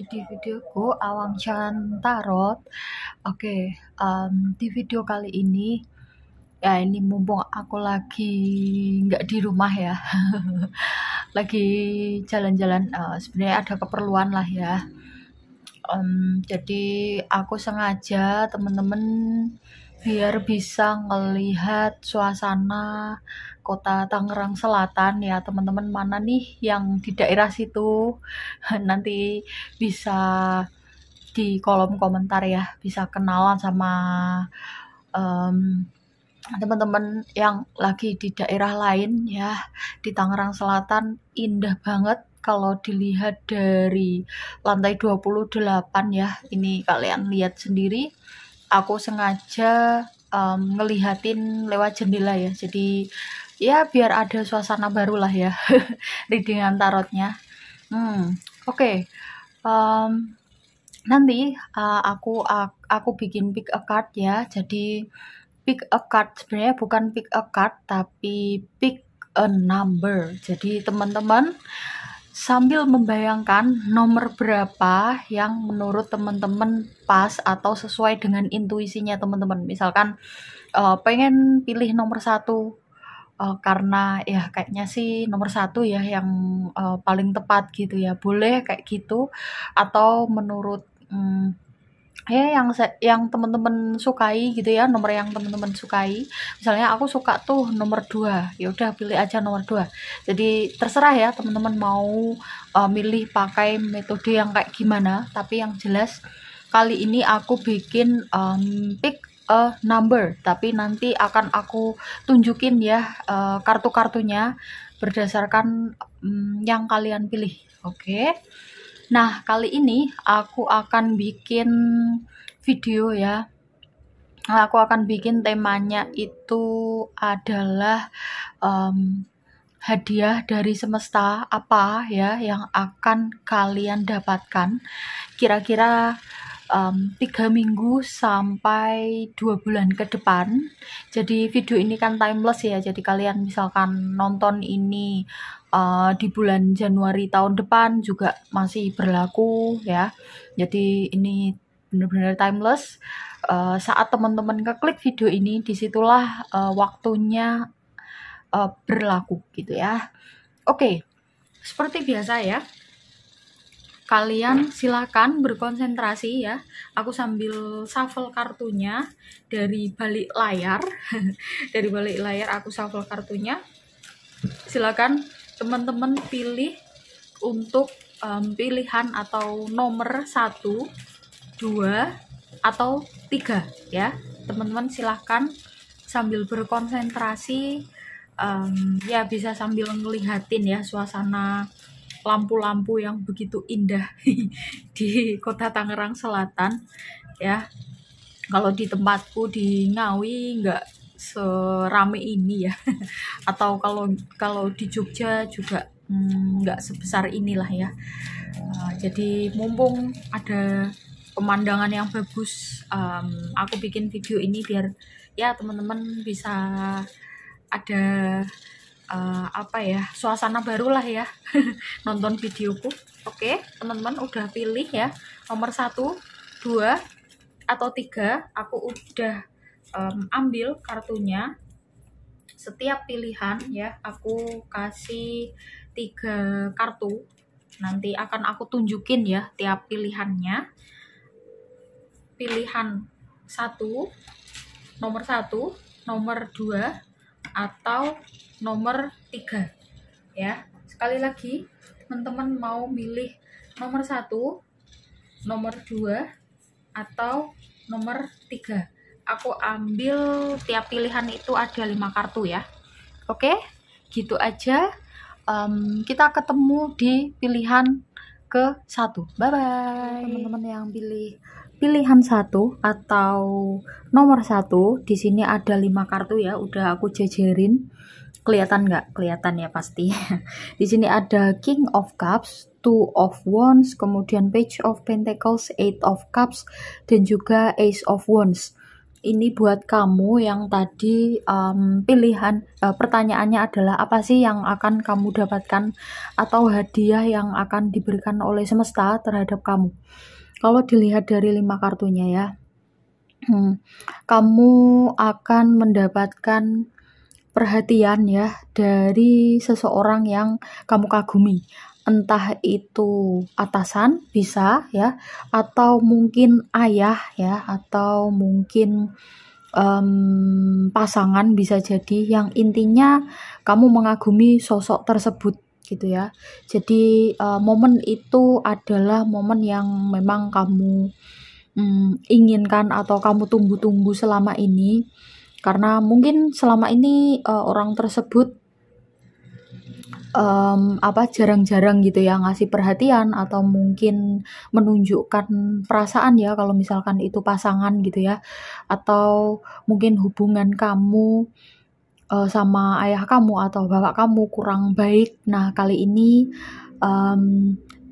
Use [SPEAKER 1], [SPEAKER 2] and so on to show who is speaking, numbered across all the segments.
[SPEAKER 1] lagi di videoku Awang Chan Tarot. Oke, di video kali ini, ya ini mumpung aku lagi nggak di rumah ya, lagi jalan-jalan. Sebenarnya ada keperluan lah ya. Jadi aku sengaja temen-temen biar bisa ngelihat suasana kota Tangerang Selatan ya teman-teman, mana nih yang di daerah situ. Nanti bisa di kolom komentar ya, bisa kenalan sama teman-teman yang lagi di daerah lain ya. Di Tangerang Selatan indah banget kalau dilihat dari lantai 28 ya. Ini kalian lihat sendiri, aku sengaja ngelihatin lewat jendela ya, jadi ya biar ada suasana baru lah ya. Readingan tarotnya. Oke. Nanti aku bikin pick a card ya. Jadi pick a card sebenarnya bukan pick a card tapi pick a number. Jadi teman-teman sambil membayangkan nomor berapa yang menurut teman-teman pas atau sesuai dengan intuisinya teman-teman. Misalkan pengen pilih nomor 1 karena ya kayaknya sih nomor 1 ya yang paling tepat gitu ya. Boleh kayak gitu, atau menurut ya yang teman-teman sukai gitu ya, nomor yang teman-teman sukai. Misalnya aku suka tuh nomor 2, ya udah pilih aja nomor 2. Jadi terserah ya teman-teman mau milih pakai metode yang kayak gimana, tapi yang jelas kali ini aku bikin pick a number, tapi nanti akan aku tunjukin ya kartu-kartunya berdasarkan yang kalian pilih. Oke. Nah, kali ini aku akan bikin video ya. Aku akan bikin temanya itu adalah hadiah dari semesta apa ya yang akan kalian dapatkan kira-kira 3 minggu sampai 2 bulan ke depan. Jadi video ini kan timeless ya, jadi kalian misalkan nonton ini di bulan Januari tahun depan juga masih berlaku ya. Jadi ini benar-benar timeless. Saat teman-teman ngeklik video ini, disitulah waktunya berlaku gitu ya. Oke, seperti biasa ya, kalian silakan berkonsentrasi ya. Aku sambil shuffle kartunya dari balik layar. Dari balik layar aku shuffle kartunya. Silakan teman-teman pilih untuk pilihan atau nomor 1, 2, atau 3 ya. Teman-teman silahkan sambil berkonsentrasi, ya bisa sambil ngelihatin ya suasana lampu-lampu yang begitu indah di kota Tangerang Selatan ya. Kalau di tempatku di Ngawi nggak serame ini ya. Atau kalau di Jogja juga nggak sebesar inilah ya. Jadi mumpung ada pemandangan yang bagus, aku bikin video ini biar ya teman-teman bisa ada suasana barulah ya nonton videoku. Oke, teman-teman udah pilih ya nomor 1, 2, atau 3. Aku udah ambil kartunya. Setiap pilihan ya aku kasih 3 kartu. Nanti akan aku tunjukin ya tiap pilihannya. Pilihan 1, nomor 1, nomor 2, atau nomor 3 ya. Sekali lagi, teman-teman mau milih nomor 1, nomor 2, atau nomor 3. Aku ambil tiap pilihan itu ada 5 kartu ya. Oke, gitu aja. Kita ketemu di pilihan ke-1. Bye bye. Teman-teman yang pilih pilihan 1 atau nomor 1, di sini ada 5 kartu ya, udah aku jejerin. Kelihatan nggak? Kelihatan ya pasti. Di sini ada King of Cups, 2 of Wands, kemudian Page of Pentacles, 8 of Cups, dan juga Ace of Wands. ini buat kamu yang tadi pertanyaannya adalah apa sih yang akan kamu dapatkan atau hadiah yang akan diberikan oleh semesta terhadap kamu. Kalau dilihat dari 5 kartunya ya, kamu akan mendapatkan perhatian ya dari seseorang yang kamu kagumi. Entah itu atasan bisa ya, atau mungkin ayah ya, atau mungkin pasangan bisa jadi, yang intinya kamu mengagumi sosok tersebut gitu ya. Jadi momen itu adalah momen yang memang kamu inginkan atau kamu tunggu-tunggu selama ini, karena mungkin selama ini orang tersebut jarang-jarang gitu ya ngasih perhatian atau mungkin menunjukkan perasaan ya, kalau misalkan itu pasangan gitu ya, atau mungkin hubungan kamu sama ayah kamu atau bapak kamu kurang baik. Nah, kali ini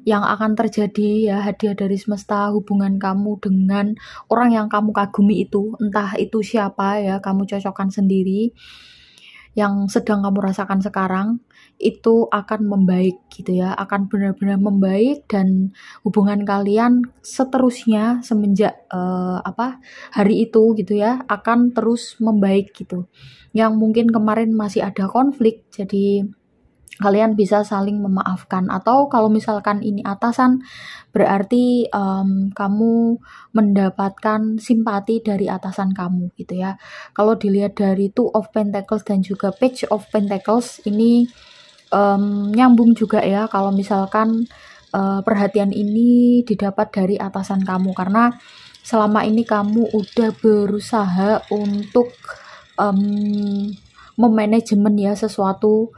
[SPEAKER 1] yang akan terjadi ya, hadiah dari semesta, hubungan kamu dengan orang yang kamu kagumi itu, entah itu siapa ya, kamu cocokkan sendiri, yang sedang kamu rasakan sekarang itu akan membaik gitu ya, akan benar-benar membaik, dan hubungan kalian seterusnya semenjak hari itu gitu ya, akan terus membaik gitu. Yang mungkin kemarin masih ada konflik, jadi kalian bisa saling memaafkan. Atau kalau misalkan ini atasan, berarti kamu mendapatkan simpati dari atasan kamu gitu ya. Kalau dilihat dari Two of Pentacles dan juga Page of Pentacles, ini nyambung juga ya kalau misalkan perhatian ini didapat dari atasan kamu, karena selama ini kamu udah berusaha untuk memanajemen ya sesuatu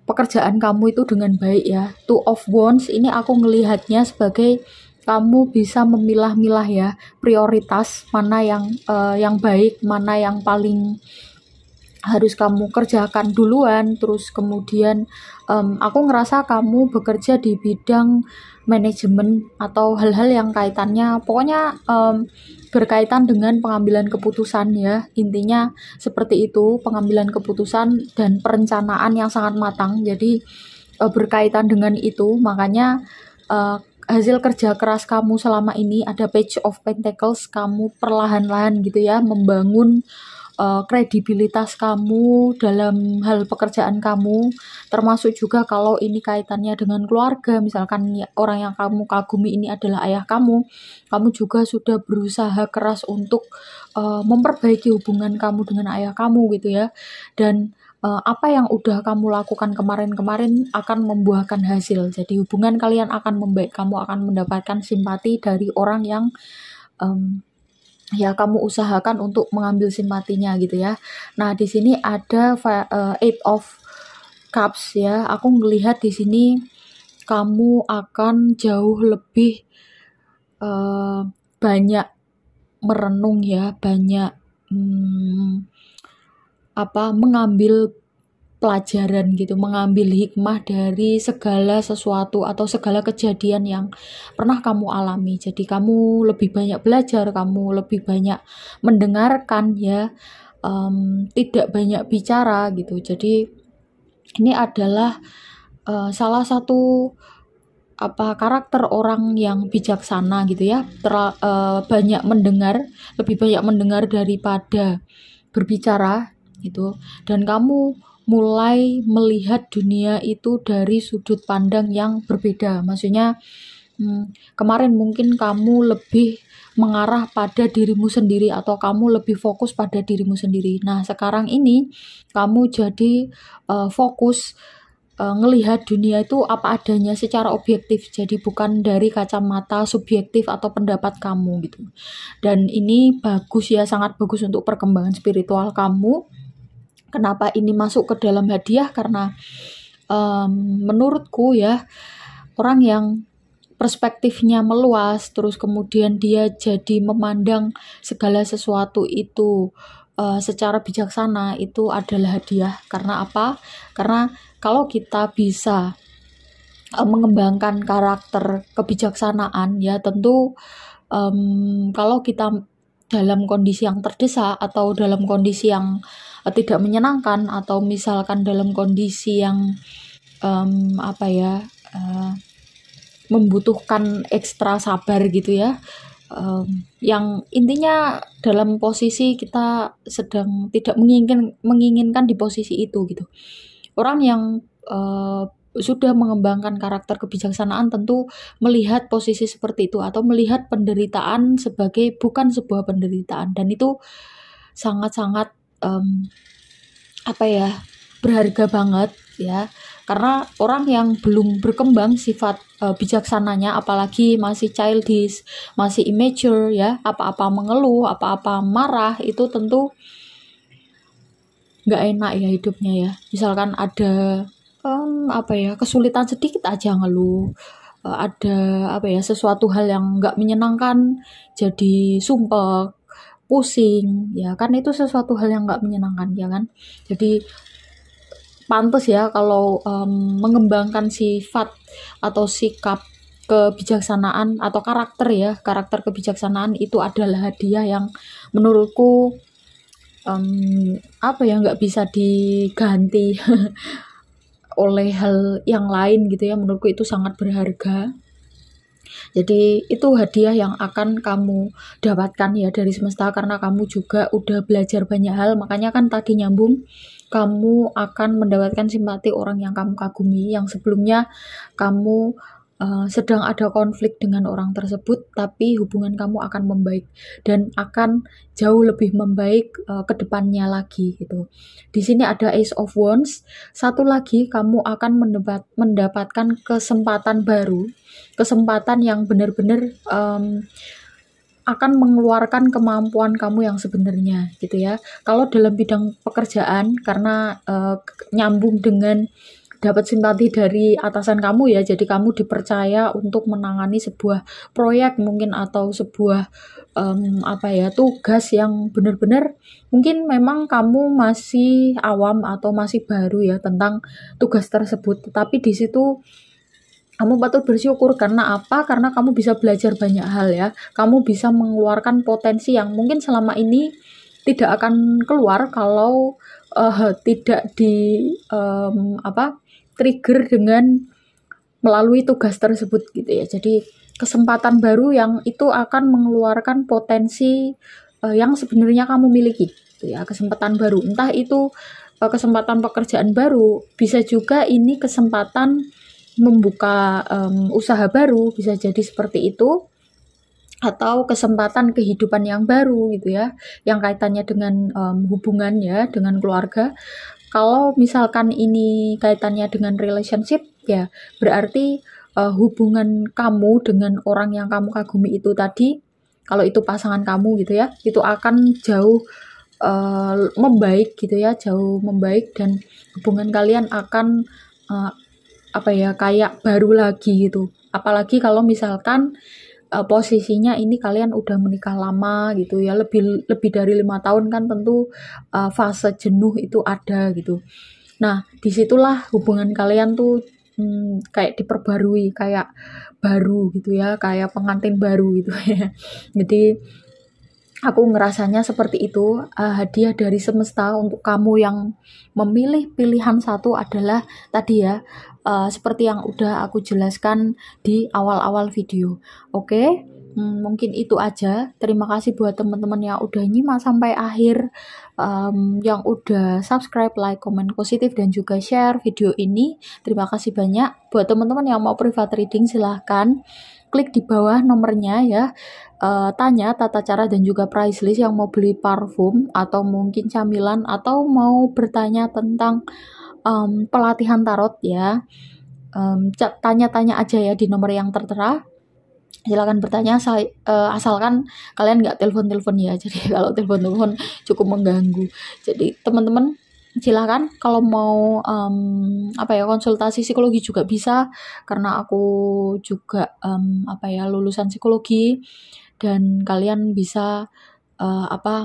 [SPEAKER 1] pekerjaan kamu itu dengan baik ya. Two of Wands ini aku ngelihatnya sebagai kamu bisa memilah-milah ya, prioritas mana yang baik, mana yang paling harus kamu kerjakan duluan. Terus kemudian aku ngerasa kamu bekerja di bidang manajemen atau hal-hal yang kaitannya, pokoknya berkaitan dengan pengambilan keputusan ya, intinya seperti itu, pengambilan keputusan dan perencanaan yang sangat matang. Jadi berkaitan dengan itu, makanya hasil kerja keras kamu selama ini, ada Page of Pentacles, kamu perlahan-lahan gitu ya membangun kredibilitas kamu dalam hal pekerjaan kamu, termasuk juga kalau ini kaitannya dengan keluarga, misalkan orang yang kamu kagumi ini adalah ayah kamu juga sudah berusaha keras untuk memperbaiki hubungan kamu dengan ayah kamu gitu ya. Dan apa yang udah kamu lakukan kemarin-kemarin akan membuahkan hasil, jadi hubungan kalian akan membaik, kamu akan mendapatkan simpati dari orang yang ya kamu usahakan untuk mengambil simpatinya gitu ya. Nah, di sini ada Eight of Cups ya. Aku ngelihat di sini kamu akan jauh lebih banyak merenung ya, banyak mengambil pelajaran gitu, mengambil hikmah dari segala sesuatu atau segala kejadian yang pernah kamu alami. Jadi kamu lebih banyak belajar, kamu lebih banyak mendengarkan ya, tidak banyak bicara gitu. Jadi ini adalah salah satu karakter orang yang bijaksana gitu ya, banyak mendengar, lebih banyak mendengar daripada berbicara gitu. Dan kamu mulai melihat dunia itu dari sudut pandang yang berbeda. Maksudnya kemarin mungkin kamu lebih mengarah pada dirimu sendiri atau kamu lebih fokus pada dirimu sendiri. Nah, sekarang ini kamu jadi fokus ngelihat dunia itu apa adanya secara objektif. Jadi bukan dari kacamata subjektif atau pendapat kamu gitu. Dan ini bagus ya, sangat bagus untuk perkembangan spiritual kamu. Kenapa ini masuk ke dalam hadiah? Karena menurutku ya, orang yang perspektifnya meluas, terus kemudian dia jadi memandang segala sesuatu itu secara bijaksana, itu adalah hadiah. Karena apa? Karena kalau kita bisa mengembangkan karakter kebijaksanaan ya, tentu kalau kita dalam kondisi yang terdesak atau dalam kondisi yang tidak menyenangkan, atau misalkan dalam kondisi yang apa ya, membutuhkan ekstra sabar gitu ya, yang intinya dalam posisi kita sedang tidak menginginkan di posisi itu gitu. Orang yang sudah mengembangkan karakter kebijaksanaan tentu melihat posisi seperti itu, atau melihat penderitaan sebagai bukan sebuah penderitaan, dan itu sangat-sangat apa ya, berharga banget ya, karena orang yang belum berkembang sifat bijaksananya, apalagi masih childish, masih immature ya, apa-apa mengeluh, apa-apa marah, itu tentu nggak enak ya hidupnya ya. Misalkan ada apa ya, kesulitan sedikit aja ngeluh, ada apa ya, sesuatu hal yang nggak menyenangkan jadi sumpek, pusing ya kan, itu sesuatu hal yang nggak menyenangkan ya kan. Jadi pantas ya kalau mengembangkan sifat atau sikap kebijaksanaan atau karakter ya, karakter kebijaksanaan itu adalah hadiah yang menurutku apa ya, nggak bisa diganti oleh hal yang lain gitu ya. Menurutku itu sangat berharga. Jadi itu hadiah yang akan kamu dapatkan ya dari semesta, karena kamu juga udah belajar banyak hal. Makanya kan tadi nyambung, kamu akan mendapatkan simpati orang yang kamu kagumi, yang sebelumnya kamu sedang ada konflik dengan orang tersebut, tapi hubungan kamu akan membaik dan akan jauh lebih membaik ke depannya lagi gitu. Di sini ada Ace of Wands. Satu lagi, kamu akan mendapatkan kesempatan baru, kesempatan yang benar-benar akan mengeluarkan kemampuan kamu yang sebenarnya gitu ya. Kalau dalam bidang pekerjaan, karena nyambung dengan dapat simpati dari atasan kamu ya, jadi kamu dipercaya untuk menangani sebuah proyek mungkin, atau sebuah apa ya, tugas yang benar-benar mungkin memang kamu masih awam atau masih baru ya tentang tugas tersebut, tetapi di situ kamu patut bersyukur. Karena apa? Karena kamu bisa belajar banyak hal ya. Kamu bisa mengeluarkan potensi yang mungkin selama ini tidak akan keluar kalau tidak di trigger dengan melalui tugas tersebut gitu ya. Jadi kesempatan baru yang itu akan mengeluarkan potensi yang sebenarnya kamu miliki gitu ya. Kesempatan baru, entah itu kesempatan pekerjaan baru, bisa juga ini kesempatan membuka usaha baru, bisa jadi seperti itu, atau kesempatan kehidupan yang baru gitu ya, yang kaitannya dengan hubungan ya, dengan keluarga. Kalau misalkan ini kaitannya dengan relationship ya, berarti hubungan kamu dengan orang yang kamu kagumi itu tadi, kalau itu pasangan kamu gitu ya, itu akan jauh membaik gitu ya, jauh membaik, dan hubungan kalian akan apa ya, kayak baru lagi gitu. Apalagi kalau misalkan posisinya ini kalian udah menikah lama gitu ya, lebih dari 5 tahun kan, tentu fase jenuh itu ada gitu. Nah disitulah hubungan kalian tuh kayak diperbarui, kayak baru gitu ya, kayak pengantin baru gitu ya. Jadi aku ngerasanya seperti itu. Hadiah dari semesta untuk kamu yang memilih pilihan satu adalah tadi ya, seperti yang udah aku jelaskan di awal-awal video. Oke, mungkin itu aja. Terima kasih buat teman-teman yang udah nyimak sampai akhir, yang udah subscribe, like, komen positif, dan juga share video ini. Terima kasih banyak. Buat teman-teman yang mau private reading, silahkan klik di bawah nomornya ya. Tanya tata cara dan juga price list yang mau beli parfum atau mungkin camilan, atau mau bertanya tentang pelatihan tarot ya. Tanya-tanya aja ya di nomor yang tertera. Silakan bertanya, asalkan kalian nggak telepon-telepon ya. Jadi kalau telepon-telepon cukup mengganggu. Jadi teman-teman silakan kalau mau apa ya, konsultasi psikologi juga bisa, karena aku juga apa ya, lulusan psikologi, dan kalian bisa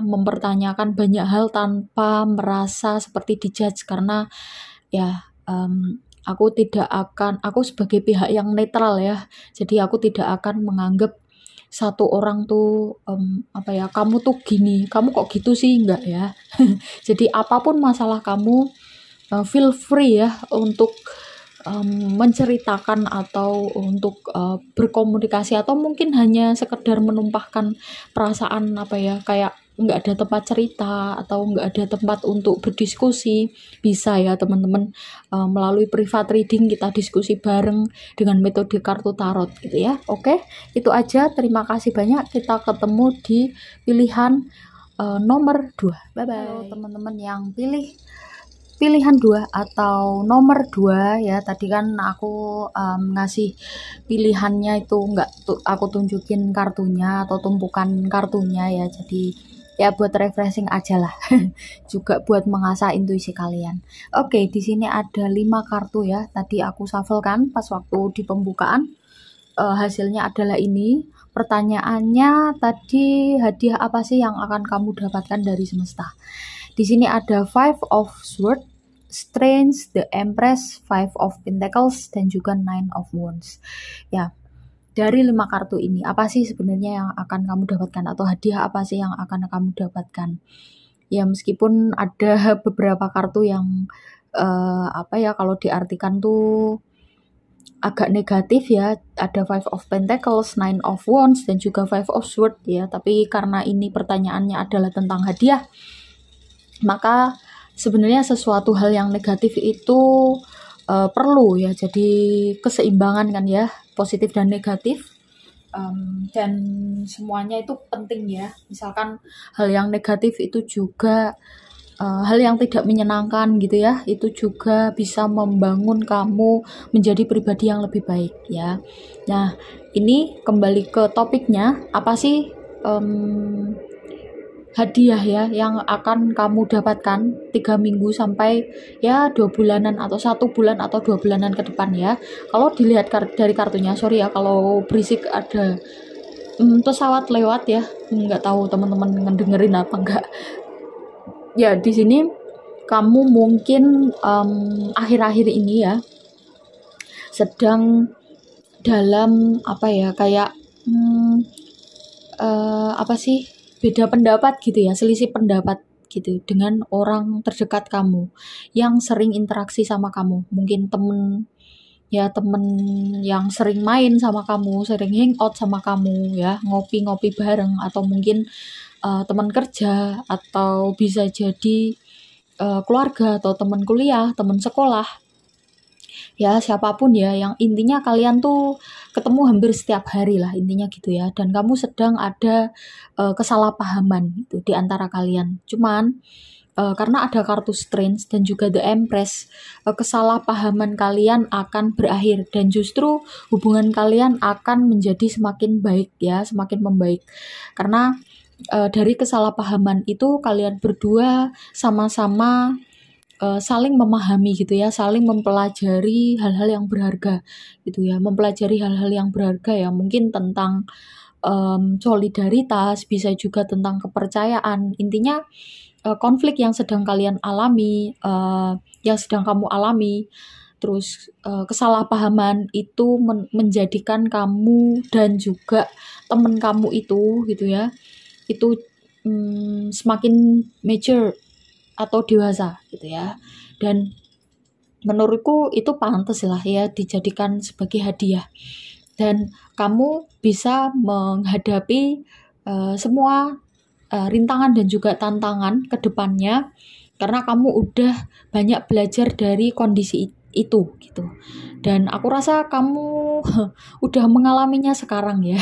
[SPEAKER 1] mempertanyakan banyak hal tanpa merasa seperti dijudge, karena ya aku sebagai pihak yang netral ya, jadi aku tidak akan menganggap satu orang tuh kamu tuh gini, kamu kok gitu sih, enggak ya. Jadi apapun masalah kamu, feel free ya untuk menceritakan atau untuk berkomunikasi, atau mungkin hanya sekedar menumpahkan perasaan kayak nggak ada tempat cerita atau nggak ada tempat untuk berdiskusi, bisa ya teman-teman, melalui private reading kita diskusi bareng dengan metode kartu tarot gitu ya. Oke, itu aja, terima kasih banyak, kita ketemu di pilihan nomor 2. Bye bye. Halo teman-teman yang pilihan 2 atau nomor 2 ya. Tadi kan aku ngasih pilihannya itu aku tunjukin kartunya atau tumpukan kartunya ya. Jadi ya buat refreshing aja lah. Juga buat mengasah intuisi kalian. Oke, di sini ada 5 kartu ya. Tadi aku shuffle kan pas waktu di pembukaan. Hasilnya adalah ini. Pertanyaannya tadi, hadiah apa sih yang akan kamu dapatkan dari semesta? Di sini ada Five of Swords, Strange, The Empress, Five of Pentacles, dan juga Nine of Wands. Ya, dari 5 kartu ini, apa sih sebenarnya yang akan kamu dapatkan, atau hadiah apa sih yang akan kamu dapatkan? Ya, meskipun ada beberapa kartu yang kalau diartikan tuh agak negatif ya, ada Five of Pentacles, Nine of Wands, dan juga Five of Swords ya. Tapi karena ini pertanyaannya adalah tentang hadiah, maka sebenarnya sesuatu hal yang negatif itu perlu ya, jadi keseimbangan kan ya, positif dan negatif, dan semuanya itu penting ya. Misalkan hal yang negatif itu juga hal yang tidak menyenangkan gitu ya, itu juga bisa membangun kamu menjadi pribadi yang lebih baik ya. Nah, ini kembali ke topiknya, apa sih hadiah ya yang akan kamu dapatkan 3 minggu sampai ya 2 bulanan atau 1 bulan atau 2 bulanan ke depan ya. Kalau dilihat dari kartunya, sorry ya kalau berisik, ada pesawat lewat ya, nggak tahu teman-teman ngedengerin apa enggak. Ya, di sini kamu mungkin akhir-akhir ini ya sedang dalam beda pendapat gitu ya, selisih pendapat gitu dengan orang terdekat kamu yang sering interaksi sama kamu. Mungkin temen yang sering main sama kamu, sering hangout sama kamu ya, ngopi-ngopi bareng, atau mungkin teman kerja, atau bisa jadi keluarga atau teman kuliah, teman sekolah ya, siapapun ya, yang intinya kalian tuh ketemu hampir setiap hari lah, intinya gitu ya, dan kamu sedang ada kesalahpahaman gitu di antara kalian. Cuman karena ada kartu Strange dan juga The Empress, kesalahpahaman kalian akan berakhir dan justru hubungan kalian akan menjadi semakin baik ya, semakin membaik. Karena dari kesalahpahaman itu kalian berdua sama-sama saling memahami gitu ya, saling mempelajari hal-hal yang berharga gitu ya, mempelajari hal-hal yang berharga ya, mungkin tentang solidaritas, bisa juga tentang kepercayaan. Intinya konflik yang sedang kalian alami, yang sedang kamu alami, terus kesalahpahaman itu menjadikan kamu dan juga teman kamu itu gitu ya, itu semakin mature atau dewasa gitu ya. Dan menurutku itu pantas lah ya dijadikan sebagai hadiah, dan kamu bisa menghadapi semua rintangan dan juga tantangan ke depannya karena kamu udah banyak belajar dari kondisi itu gitu. Dan aku rasa kamu udah mengalaminya sekarang ya.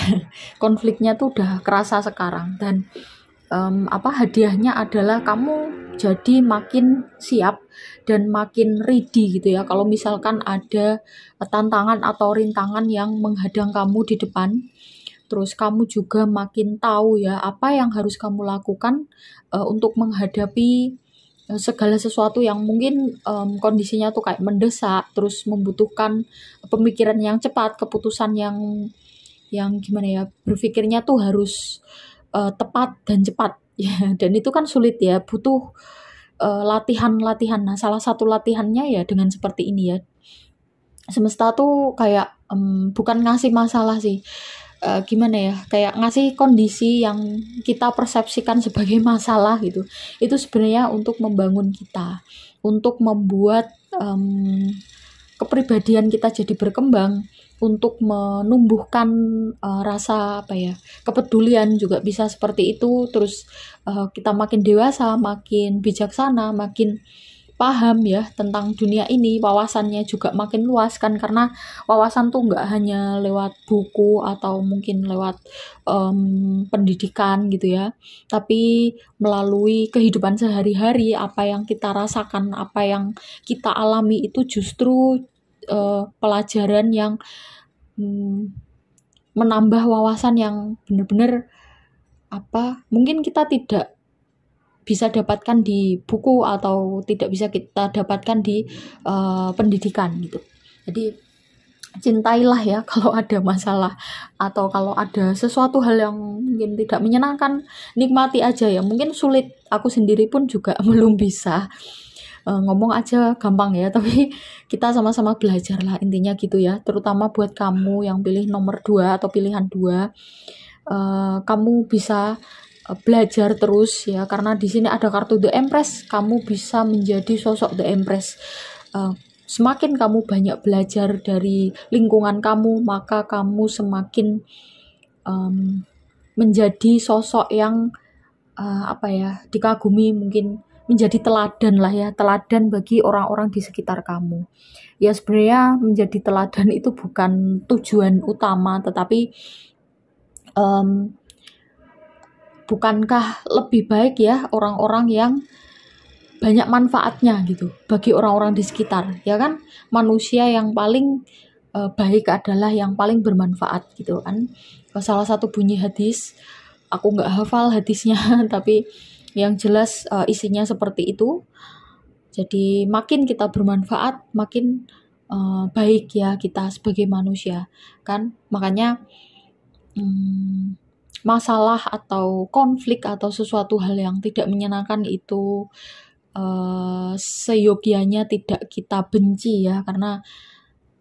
[SPEAKER 1] Konfliknya tuh udah kerasa sekarang, dan hadiahnya adalah kamu jadi makin siap dan makin ready gitu ya. Kalau misalkan ada tantangan atau rintangan yang menghadang kamu di depan, terus kamu juga makin tahu ya apa yang harus kamu lakukan untuk menghadapi segala sesuatu yang mungkin kondisinya tuh kayak mendesak, terus membutuhkan pemikiran yang cepat, keputusan yang gimana ya, berpikirnya tuh harus tepat dan cepat ya. Dan itu kan sulit ya, butuh latihan-latihan. Nah, salah satu latihannya ya dengan seperti ini ya. Semesta tuh kayak bukan ngasih masalah sih, gimana ya, kayak ngasih kondisi yang kita persepsikan sebagai masalah gitu. Itu sebenarnya untuk membangun kita, untuk membuat kepribadian kita jadi berkembang, untuk menumbuhkan rasa apa ya, kepedulian juga bisa seperti itu. Terus kita makin dewasa, makin bijaksana, makin paham ya tentang dunia ini, wawasannya juga makin luas kan, karena wawasan tuh nggak hanya lewat buku atau mungkin lewat pendidikan gitu ya, tapi melalui kehidupan sehari-hari, apa yang kita rasakan, apa yang kita alami itu justru pelajaran yang menambah wawasan yang benar-benar apa mungkin kita tidak bisa dapatkan di buku atau tidak bisa kita dapatkan di pendidikan gitu. Jadi cintailah ya kalau ada masalah atau kalau ada sesuatu hal yang mungkin tidak menyenangkan, nikmati aja ya. Mungkin sulit, aku sendiri pun juga belum bisa. Ngomong aja gampang ya, tapi kita sama-sama belajar lah intinya gitu ya. Terutama buat kamu yang pilih nomor 2 atau pilihan 2, kamu bisa belajar terus ya, karena di sini ada kartu The Empress. Kamu bisa menjadi sosok The Empress. Semakin kamu banyak belajar dari lingkungan kamu, maka kamu semakin menjadi sosok yang apa ya, dikagumi, mungkin menjadi teladan lah ya, teladan bagi orang-orang di sekitar kamu. Ya sebenarnya menjadi teladan itu bukan tujuan utama, tetapi bukankah lebih baik ya orang-orang yang banyak manfaatnya gitu bagi orang-orang di sekitar, ya kan? Manusia yang paling baik adalah yang paling bermanfaat gitu kan. Salah satu bunyi hadis, aku nggak hafal hadisnya tapi yang jelas isinya seperti itu. Jadi makin kita bermanfaat, makin baik ya kita sebagai manusia kan. Makanya masalah atau konflik atau sesuatu hal yang tidak menyenangkan itu seyogianya tidak kita benci ya, karena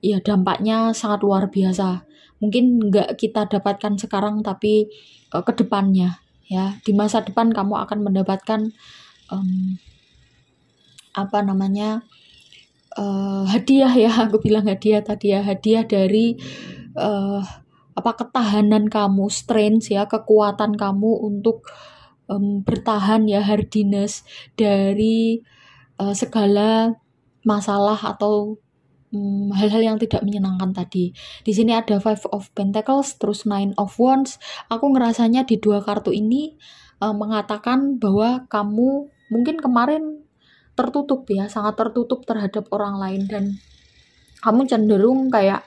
[SPEAKER 1] ya dampaknya sangat luar biasa. Mungkin nggak kita dapatkan sekarang, tapi ke depannya ya, di masa depan kamu akan mendapatkan apa namanya, hadiah ya, aku bilang hadiah tadi ya, hadiah dari ketahanan kamu, strength ya, kekuatan kamu untuk bertahan ya, hardiness dari segala masalah atau hal-hal yang tidak menyenangkan tadi. Di sini ada Five of Pentacles, terus Nine of Wands. Aku ngerasanya di 2 kartu ini mengatakan bahwa kamu mungkin kemarin tertutup ya, sangat tertutup terhadap orang lain, dan kamu cenderung kayak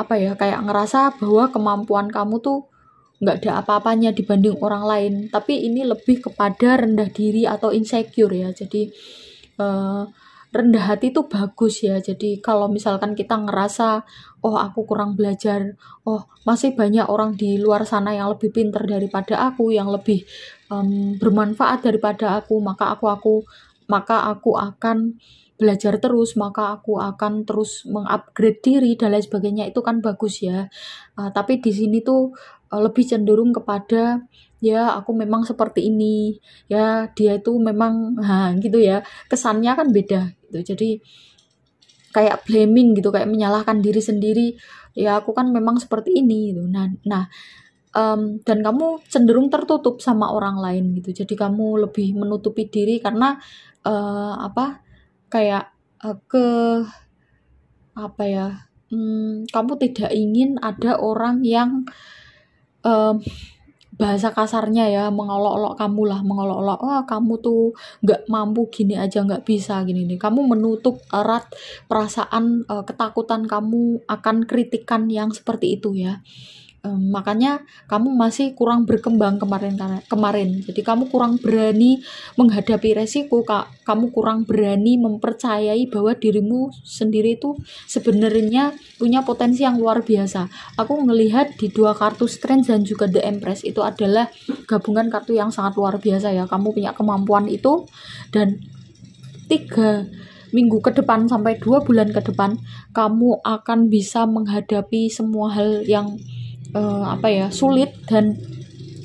[SPEAKER 1] kayak ngerasa bahwa kemampuan kamu tuh nggak ada apa-apanya dibanding orang lain. Tapi ini lebih kepada rendah diri atau insecure ya. Jadi rendah hati itu bagus ya. Jadi kalau misalkan kita ngerasa, oh aku kurang belajar, oh masih banyak orang di luar sana yang lebih pintar daripada aku, yang lebih bermanfaat daripada aku, maka aku akan belajar terus, maka aku akan terus mengupgrade diri dan lain sebagainya. Itu kan bagus ya. Tapi di sini tuh lebih cenderung kepada ya aku memang seperti ini, ya dia itu memang gitu ya, kesannya kan beda gitu. Jadi kayak blaming gitu, kayak menyalahkan diri sendiri, ya aku kan memang seperti ini gitu. Nah dan kamu cenderung tertutup sama orang lain gitu. Jadi kamu lebih menutupi diri karena kamu tidak ingin ada orang yang bahasa kasarnya ya, mengolok-olok kamu lah, mengolok-olok, kamu tuh nggak mampu, gini aja nggak bisa, gini nih. Kamu menutup erat perasaan ketakutan kamu akan kritikan yang seperti itu ya. Makanya kamu masih kurang berkembang kemarin. Jadi kamu kurang berani menghadapi resiko, kamu kurang berani mempercayai bahwa dirimu sendiri itu sebenarnya punya potensi yang luar biasa. Aku ngelihat di 2 kartu Strength dan juga The Empress itu adalah gabungan kartu yang sangat luar biasa ya. Kamu punya kemampuan itu, dan 3 minggu ke depan sampai 2 bulan ke depan kamu akan bisa menghadapi semua hal yang sulit, dan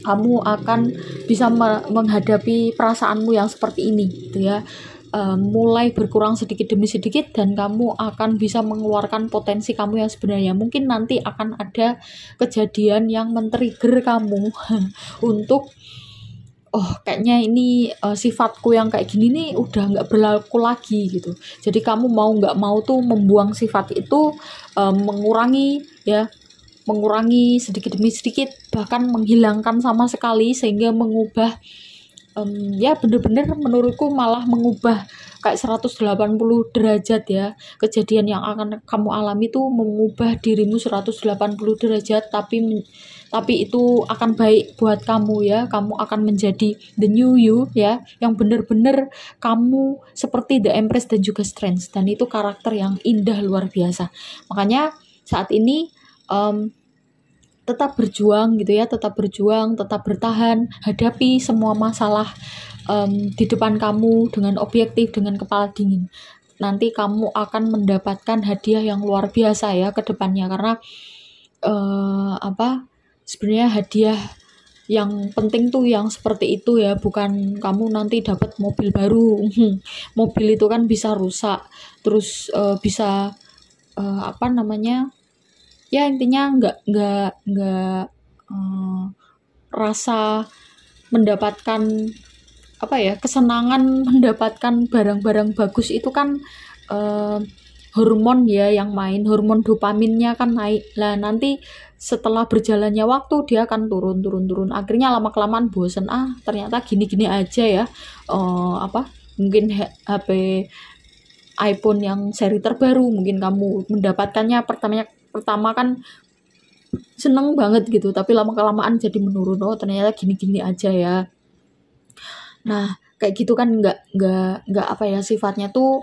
[SPEAKER 1] kamu akan bisa menghadapi perasaanmu yang seperti ini gitu ya. Mulai berkurang sedikit demi sedikit, dan kamu akan bisa mengeluarkan potensi kamu yang sebenarnya. Mungkin nanti akan ada kejadian yang men-trigger kamu untuk kayaknya ini sifatku yang kayak gini nih udah nggak berlaku lagi gitu. Jadi kamu mau nggak mau tuh membuang sifat itu, mengurangi sedikit demi sedikit, bahkan menghilangkan sama sekali, sehingga mengubah bener-bener menurutku malah mengubah kayak 180 derajat ya. Kejadian yang akan kamu alami tuh mengubah dirimu 180 derajat, tapi itu akan baik buat kamu ya. Kamu akan menjadi the new you ya, yang bener-bener kamu seperti The Empress dan juga Strange, dan itu karakter yang indah luar biasa. Makanya saat ini tetap berjuang gitu ya, tetap bertahan, hadapi semua masalah di depan kamu dengan objektif, dengan kepala dingin. Nanti kamu akan mendapatkan hadiah yang luar biasa ya ke depannya, karena sebenarnya hadiah yang penting tuh yang seperti itu ya, bukan kamu nanti dapat mobil baru. Mobil itu kan bisa rusak, terus bisa ya intinya nggak rasa mendapatkan kesenangan mendapatkan barang-barang bagus itu kan hormon ya yang main, hormon dopaminnya kan naik lah. Nanti setelah berjalannya waktu dia akan turun, akhirnya lama-kelamaan bosen, ternyata gini-gini aja ya. Mungkin HP iPhone yang seri terbaru, mungkin kamu mendapatkannya pertama kan seneng banget gitu, tapi lama-kelamaan jadi menurun, ternyata gini-gini aja ya. Nah kayak gitu kan nggak sifatnya tuh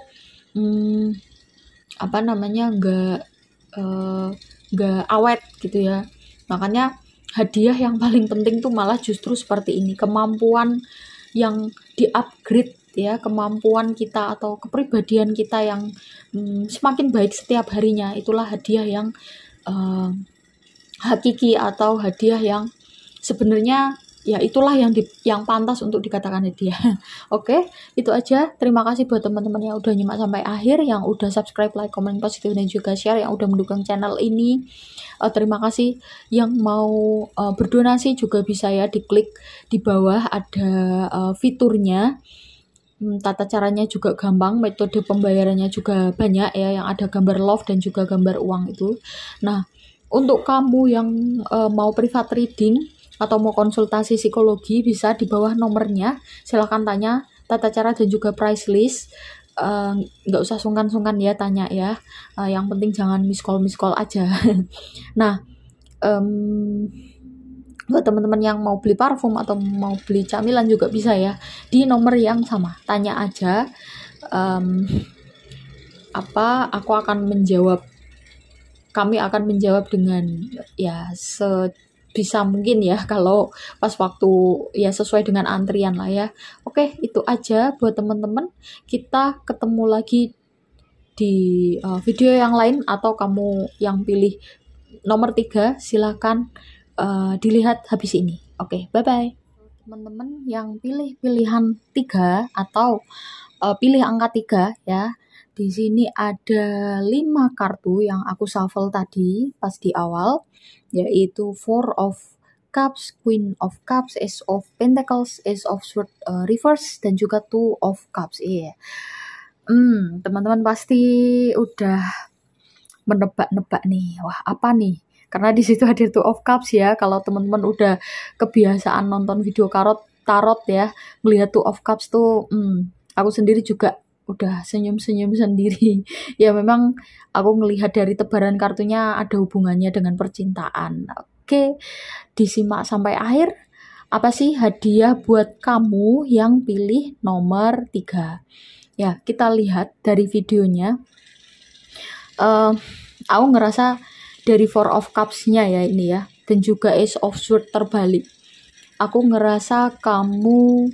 [SPEAKER 1] nggak awet gitu ya. Makanya hadiah yang paling penting tuh malah justru seperti ini, kemampuan yang di-upgrade ya, kemampuan kita atau kepribadian kita yang semakin baik setiap harinya. Itulah hadiah yang hakiki, atau hadiah yang sebenarnya ya itulah yang pantas untuk dikatakan hadiah. Oke, itu aja. Terima kasih buat teman-teman yang udah nyimak sampai akhir, yang udah subscribe, like, komen positif, dan juga share, yang udah mendukung channel ini. Terima kasih. Yang mau berdonasi juga bisa ya, diklik di bawah ada fiturnya. Tata caranya juga gampang, metode pembayarannya juga banyak ya, yang ada gambar love dan juga gambar uang itu. Nah, untuk kamu yang mau private reading atau mau konsultasi psikologi, bisa di bawah nomornya, silahkan tanya tata cara dan juga price list. Nggak usah sungkan-sungkan ya tanya ya, yang penting jangan miss call aja. Nah, buat teman-teman yang mau beli parfum atau mau beli camilan juga bisa ya, di nomor yang sama, tanya aja. Kami akan menjawab dengan ya sebisa mungkin ya, kalau pas waktu ya sesuai dengan antrian lah ya. Oke, itu aja buat teman-teman. Kita ketemu lagi di video yang lain, atau kamu yang pilih nomor 3 silakan dilihat habis ini. Oke, bye-bye. Teman-teman yang pilih pilihan 3 atau pilih angka 3 ya. Di sini ada 5 kartu yang aku shuffle tadi pas di awal, yaitu Four of Cups, Queen of Cups, Ace of Pentacles, Ace of Swords reverse, dan juga Two of Cups. Teman-teman pasti udah menebak-nebak nih, wah apa nih? Karena di situ ada Two of Cups ya. Kalau teman-teman udah kebiasaan nonton video tarot ya, melihat Two of Cups tuh, aku sendiri juga udah senyum-senyum sendiri. Ya memang aku ngelihat dari tebaran kartunya ada hubungannya dengan percintaan. Oke, disimak sampai akhir. Apa sih hadiah buat kamu yang pilih nomor 3? Ya, kita lihat dari videonya. Aku ngerasa dari Four of Cups-nya ya ini ya, dan juga Ace of Swords terbalik. Aku ngerasa kamu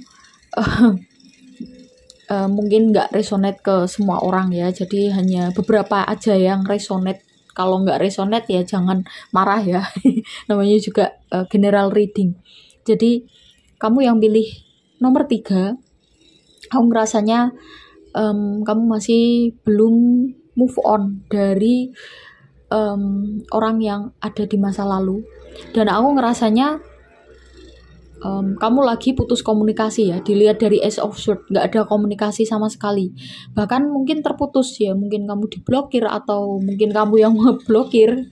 [SPEAKER 1] mungkin nggak resonate ke semua orang ya, jadi hanya beberapa aja yang resonate Kalau nggak resonate ya jangan marah ya. Namanya juga general reading. Jadi kamu yang pilih nomor 3, aku ngerasanya kamu masih belum move on dari orang yang ada di masa lalu. Dan aku ngerasanya kamu lagi putus komunikasi ya, dilihat dari Ace of Swords, nggak ada komunikasi sama sekali, bahkan mungkin terputus ya, mungkin kamu diblokir atau mungkin kamu yang ngeblokir,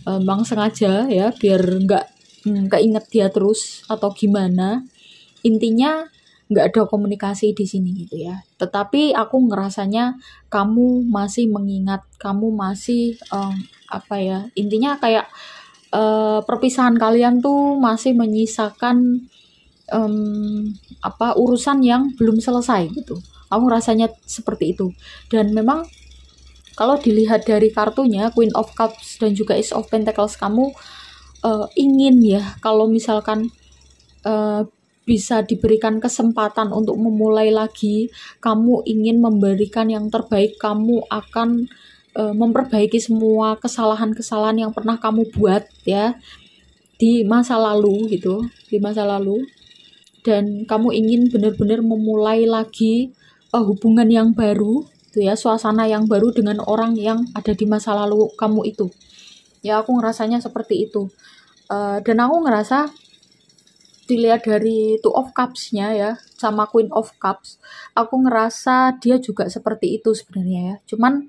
[SPEAKER 1] memang sengaja ya biar nggak keinget dia terus atau gimana, intinya nggak ada komunikasi di sini gitu ya. Tetapi aku ngerasanya kamu masih mengingat, kamu masih intinya kayak perpisahan kalian tuh masih menyisakan urusan yang belum selesai gitu. Aku rasanya seperti itu. Dan memang kalau dilihat dari kartunya Queen of Cups dan juga Ace of Pentacles, kamu ingin ya kalau misalkan bisa diberikan kesempatan untuk memulai lagi, kamu ingin memberikan yang terbaik, kamu akan memperbaiki semua kesalahan-kesalahan yang pernah kamu buat ya di masa lalu gitu, di masa lalu, dan kamu ingin benar-benar memulai lagi hubungan yang baru gitu ya, suasana yang baru dengan orang yang ada di masa lalu kamu itu. Ya aku ngerasanya seperti itu. Dan aku ngerasa dilihat dari Two of Cups-nya ya sama Queen of Cups, aku ngerasa dia juga seperti itu sebenarnya ya. Cuman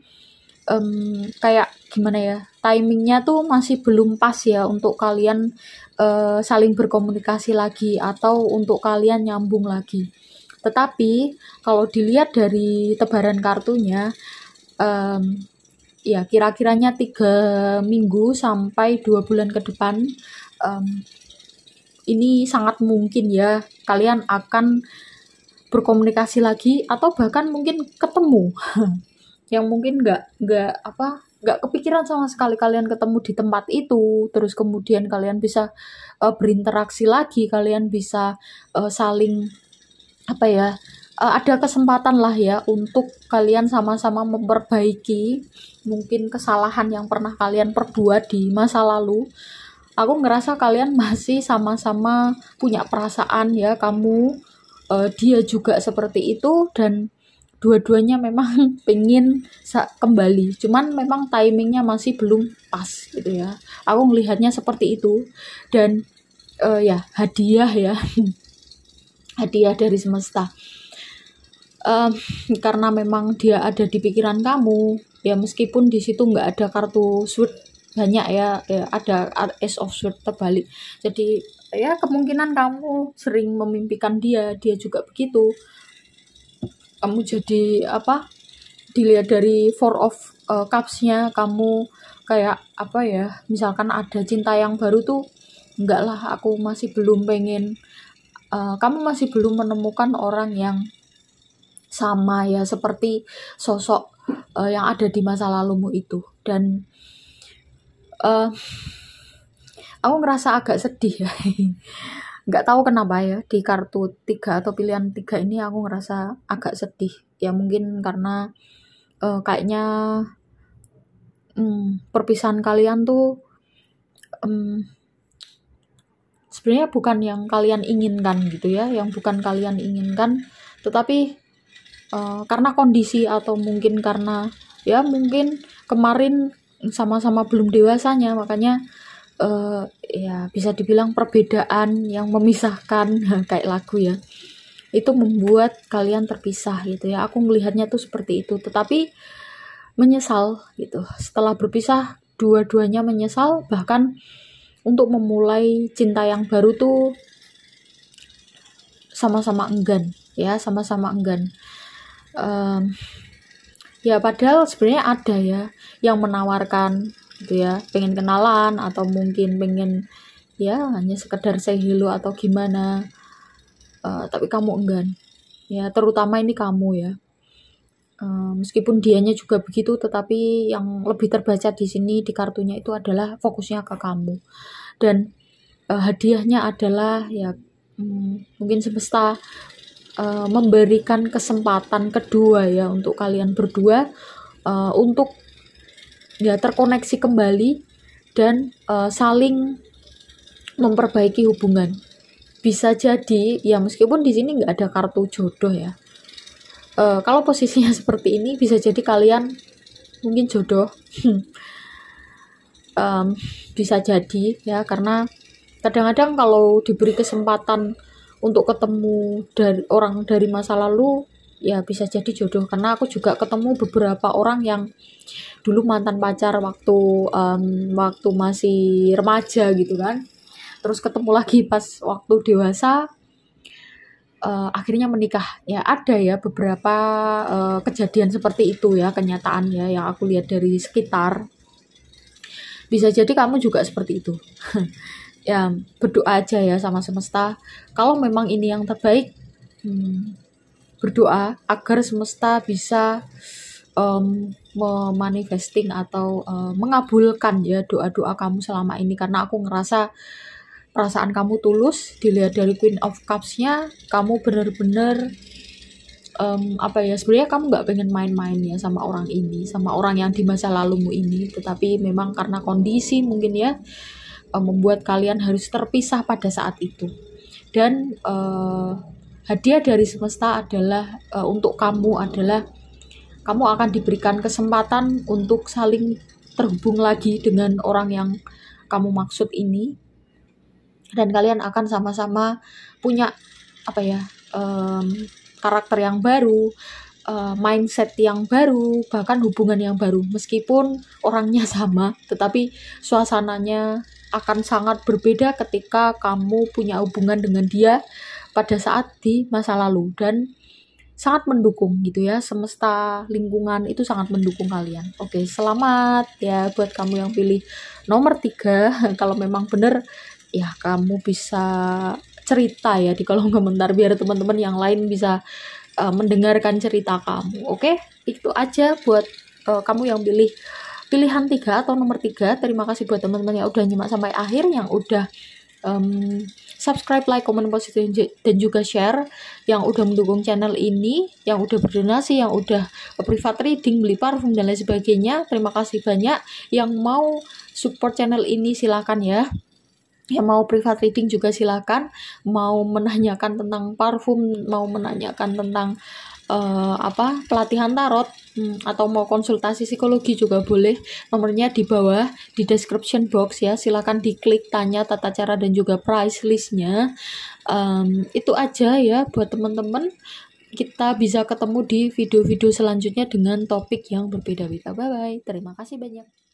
[SPEAKER 1] kayak gimana ya, timingnya tuh masih belum pas ya untuk kalian saling berkomunikasi lagi atau untuk kalian nyambung lagi. Tetapi kalau dilihat dari tebaran kartunya, ya kira-kiranya 3 minggu sampai 2 bulan ke depan, ini sangat mungkin ya kalian akan berkomunikasi lagi atau bahkan mungkin ketemu. Yang mungkin nggak kepikiran sama sekali kalian ketemu di tempat itu, terus kemudian kalian bisa berinteraksi lagi, kalian bisa saling ada kesempatan lah ya untuk kalian sama-sama memperbaiki mungkin kesalahan yang pernah kalian perbuat di masa lalu. Aku ngerasa kalian masih sama-sama punya perasaan ya, kamu dia juga seperti itu, dan dua-duanya memang pengen kembali, cuman memang timingnya masih belum pas gitu ya. Aku melihatnya seperti itu. Dan ya hadiah ya hadiah dari semesta, karena memang dia ada di pikiran kamu ya, meskipun di situ nggak ada kartu sword banyak ya, ada Ace of Swords terbalik. Jadi ya kemungkinan kamu sering memimpikan dia juga begitu. Kamu jadi dilihat dari Four of Cups-nya, kamu kayak misalkan ada cinta yang baru tuh, enggak lah, aku masih belum pengen, kamu masih belum menemukan orang yang sama ya seperti sosok yang ada di masa lalumu itu. Dan aku ngerasa agak sedih ya. Nggak tahu kenapa ya, di kartu 3 atau pilihan 3 ini aku ngerasa agak sedih ya, mungkin karena kayaknya perpisahan kalian tuh sebenarnya bukan yang kalian inginkan gitu ya, yang bukan kalian inginkan, tetapi karena kondisi atau mungkin karena ya mungkin kemarin sama-sama belum dewasanya, makanya ya bisa dibilang perbedaan yang memisahkan kayak lagu ya, itu membuat kalian terpisah gitu ya. Aku melihatnya tuh seperti itu, tetapi menyesal gitu. Setelah berpisah, dua-duanya menyesal, bahkan untuk memulai cinta yang baru tuh sama-sama enggan ya, sama-sama enggan. Ya padahal sebenarnya ada ya yang menawarkan gitu ya, pengen kenalan atau mungkin pengen ya hanya sekedar say hello atau gimana, tapi kamu enggan ya, terutama ini kamu ya. Meskipun dianya juga begitu, tetapi yang lebih terbaca di sini di kartunya itu adalah fokusnya ke kamu. Dan hadiahnya adalah ya mungkin semesta memberikan kesempatan kedua ya untuk kalian berdua, untuk ya terkoneksi kembali dan saling memperbaiki hubungan. Bisa jadi ya meskipun di sini nggak ada kartu jodoh ya. Kalau posisinya seperti ini bisa jadi kalian mungkin jodoh. Bisa jadi ya, karena kadang-kadang kalau diberi kesempatan untuk ketemu dari orang dari masa lalu ya bisa jadi jodoh. Karena aku juga ketemu beberapa orang yang dulu mantan pacar waktu masih remaja gitu kan, terus ketemu lagi pas waktu dewasa, akhirnya menikah. Ya ada ya beberapa kejadian seperti itu ya, kenyataan ya yang aku lihat dari sekitar. Bisa jadi kamu juga seperti itu. Ya berdoa aja ya sama semesta, kalau memang ini yang terbaik, berdoa agar semesta bisa memanifesting atau mengabulkan ya doa-doa kamu selama ini. Karena aku ngerasa perasaan kamu tulus, dilihat dari Queen of Cups-nya, kamu bener-bener sebenarnya kamu nggak pengen main-main ya sama orang ini, sama orang yang di masa lalumu ini, tetapi memang karena kondisi mungkin ya membuat kalian harus terpisah pada saat itu. Dan hadiah dari semesta adalah untuk kamu adalah kamu akan diberikan kesempatan untuk saling terhubung lagi dengan orang yang kamu maksud ini, dan kalian akan sama-sama punya karakter yang baru, mindset yang baru, bahkan hubungan yang baru. Meskipun orangnya sama, tetapi suasananya akan sangat berbeda ketika kamu punya hubungan dengan dia pada saat di masa lalu, dan sangat mendukung gitu ya, semesta lingkungan itu sangat mendukung kalian. Oke, selamat ya buat kamu yang pilih nomor 3. Kalau memang bener ya kamu bisa cerita ya di kolom komentar biar teman-teman yang lain bisa mendengarkan cerita kamu. Oke, itu aja buat kamu yang pilih pilihan 3 atau nomor 3. Terima kasih buat teman-teman yang udah nyimak sampai akhir, yang udah subscribe, like, komen positif, dan juga share, yang udah mendukung channel ini, yang udah berdonasi, yang udah private reading, beli parfum dan lain sebagainya. Terima kasih banyak. Yang mau support channel ini silakan ya. Yang mau private reading juga silakan. Mau menanyakan tentang parfum, mau menanyakan tentang pelatihan tarot, atau mau konsultasi psikologi juga boleh. Nomornya di bawah di description box ya, silakan diklik, tanya tata cara dan juga price listnya. Itu aja ya buat teman-teman. Kita bisa ketemu di video-video selanjutnya dengan topik yang berbeda-beda. Bye bye, terima kasih banyak.